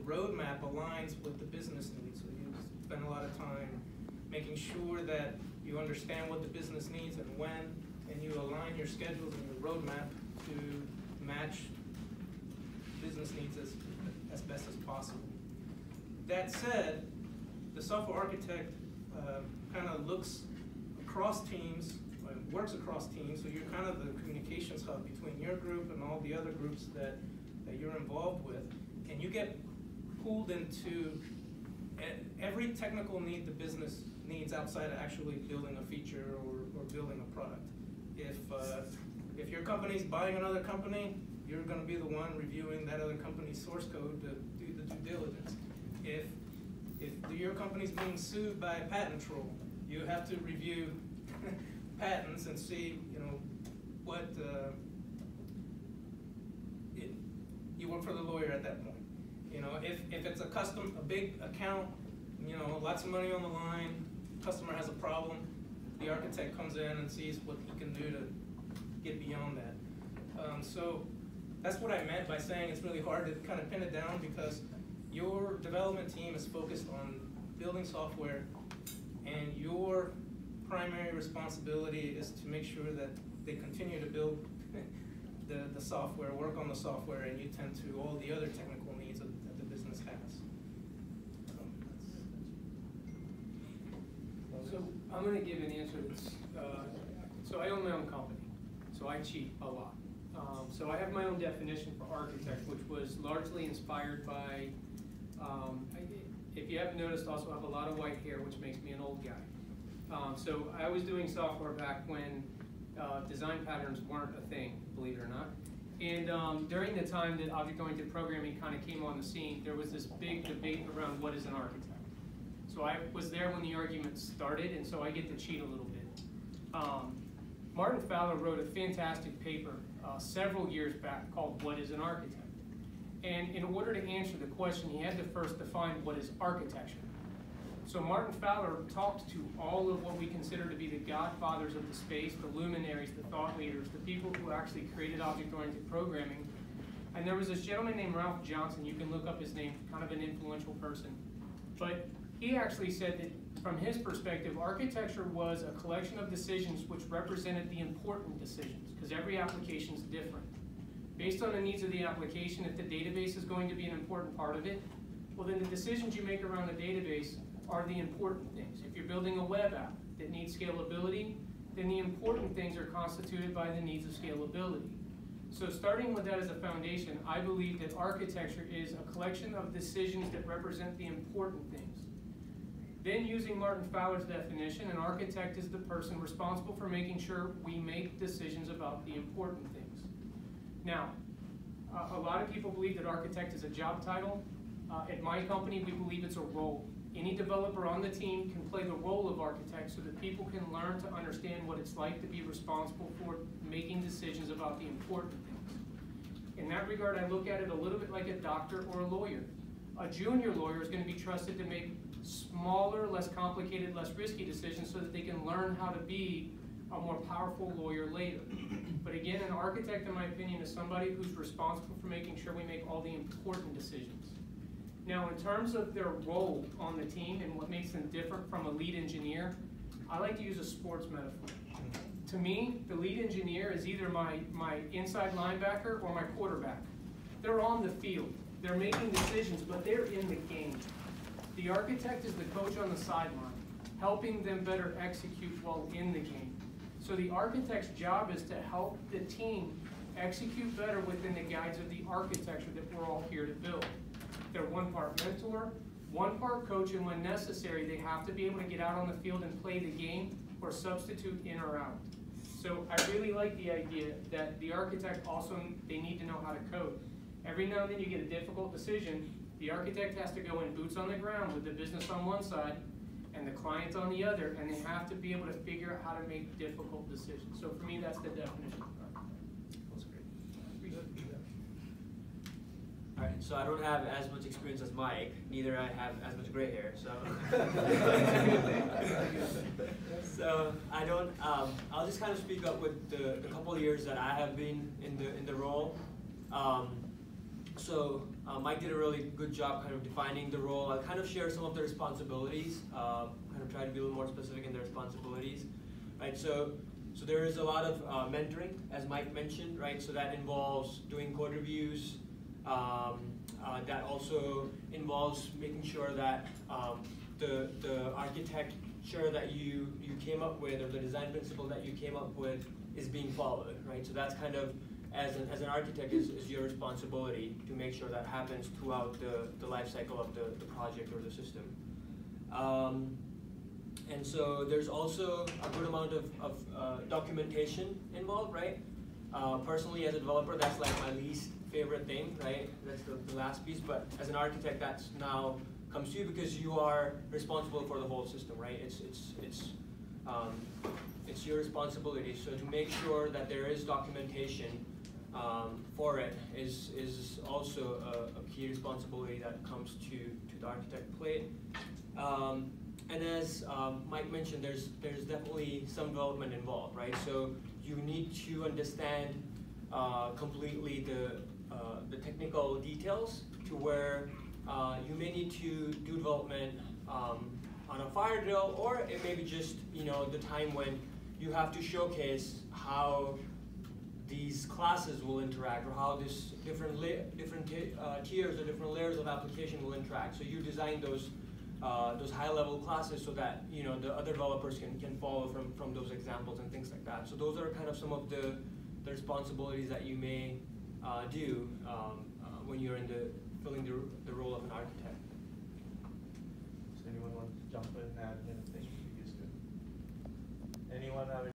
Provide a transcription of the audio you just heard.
roadmap aligns with the business needs. So you spend a lot of time making sure that you understand what the business needs and when, and you align your schedules and your roadmap to match business needs as best as possible. That said, the software architect kind of looks across teams, works across teams, so you're kind of the communications hub between your group and all the other groups that you're involved with, and you get pulled into every technical need the business needs outside of actually building a feature or building a product. If your company's buying another company, you're going to be the one reviewing that other company's source code to do the due diligence. If your company's being sued by a patent troll, you have to review patents and see, what you work for the lawyer at that point. If it's a big account, lots of money on the line, customer has a problem, the architect comes in and sees what he can do to get beyond that. So that's what I meant by saying it's really hard to kind of pin it down, because your development team is focused on building software, and your primary responsibility is to make sure that they continue to build the software, work on the software, and you tend to all the other technical needs that the business has. So I'm going to give an answer that's, so I own my own company, so I cheat a lot. So I have my own definition for architect, which was largely inspired by, if you haven't noticed, also I have a lot of white hair, which makes me an old guy. So I was doing software back when design patterns weren't a thing, believe it or not. And during the time that object-oriented programming kind of came on the scene, there was this big debate around what is an architect. So I was there when the argument started, and so I get to cheat a little bit. Martin Fowler wrote a fantastic paper several years back called What is an Architect? And in order to answer the question, he had to first define what is architecture. So Martin Fowler talked to all of what we consider to be the godfathers of the space, the luminaries, the thought leaders, the people who actually created object-oriented programming. And there was this gentleman named Ralph Johnson. You can look up his name, kind of an influential person. But he actually said that from his perspective, architecture was a collection of decisions which represented the important decisions, because every application is different. Based on the needs of the application, if the database is going to be an important part of it, well then the decisions you make around the database are the important things. If you're building a web app that needs scalability, then the important things are constituted by the needs of scalability. So starting with that as a foundation, I believe that architecture is a collection of decisions that represent the important things. Then using Martin Fowler's definition, an architect is the person responsible for making sure we make decisions about the important things. Now, a lot of people believe that architect is a job title. At my company, we believe it's a role. Any developer on the team can play the role of architect so that people can learn to understand what it's like to be responsible for making decisions about the important things. In that regard, I look at it a little bit like a doctor or a lawyer. A junior lawyer is going to be trusted to make smaller, less complicated, less risky decisions so that they can learn how to be a more powerful lawyer later. But again, an architect, in my opinion, is somebody who's responsible for making sure we make all the important decisions. Now, in terms of their role on the team and what makes them different from a lead engineer, I like to use a sports metaphor. To me, the lead engineer is either my inside linebacker or my quarterback. They're on the field. They're making decisions, but they're in the game. The architect is the coach on the sideline, helping them better execute while in the game. So the architect's job is to help the team execute better within the guides of the architecture that we're all here to build. They're one part mentor, one part coach, and when necessary, they have to be able to get out on the field and play the game or substitute in or out. So I really like the idea that the architect also, they need to know how to code. Every now and then you get a difficult decision, the architect has to go in boots on the ground with the business on one side and the client on the other, and they have to be able to figure out how to make difficult decisions. So for me, that's the definition of architect. That's great. All right, so I don't have as much experience as Mike, neither I have as much gray hair, so. So I don't, I'll just kind of speak up with the couple of years that I have been in the role. So Mike did a really good job kind of defining the role. I'll kind of share some of the responsibilities, kind of try to be a little more specific in the responsibilities, right? So there is a lot of mentoring, as Mike mentioned, right? So that involves doing code reviews. That also involves making sure that the architecture that you came up with, or the design principle that you came up with, is being followed, right? So that's kind of, as an architect, is your responsibility to make sure that happens throughout the life cycle of the project or the system. And so there's also a good amount of documentation involved, right? Personally, as a developer, that's like my least favorite thing, right? That's the last piece, but as an architect, that's now comes to you because you are responsible for the whole system, right? It's your responsibility. So to make sure that there is documentation for it is also a key responsibility that comes to the architect plate. And as Mike mentioned, there's definitely some development involved, right? So you need to understand completely the technical details to where you may need to do development on a fire drill, or it may be just the time when you have to showcase how these classes will interact, or how this different tiers or different layers of application will interact. So you design those high-level classes so that the other developers can follow from those examples and things like that. So those are kind of some of the responsibilities that you may do when you're filling the role of an architect. Does anyone want to jump in and add anything? Anyone have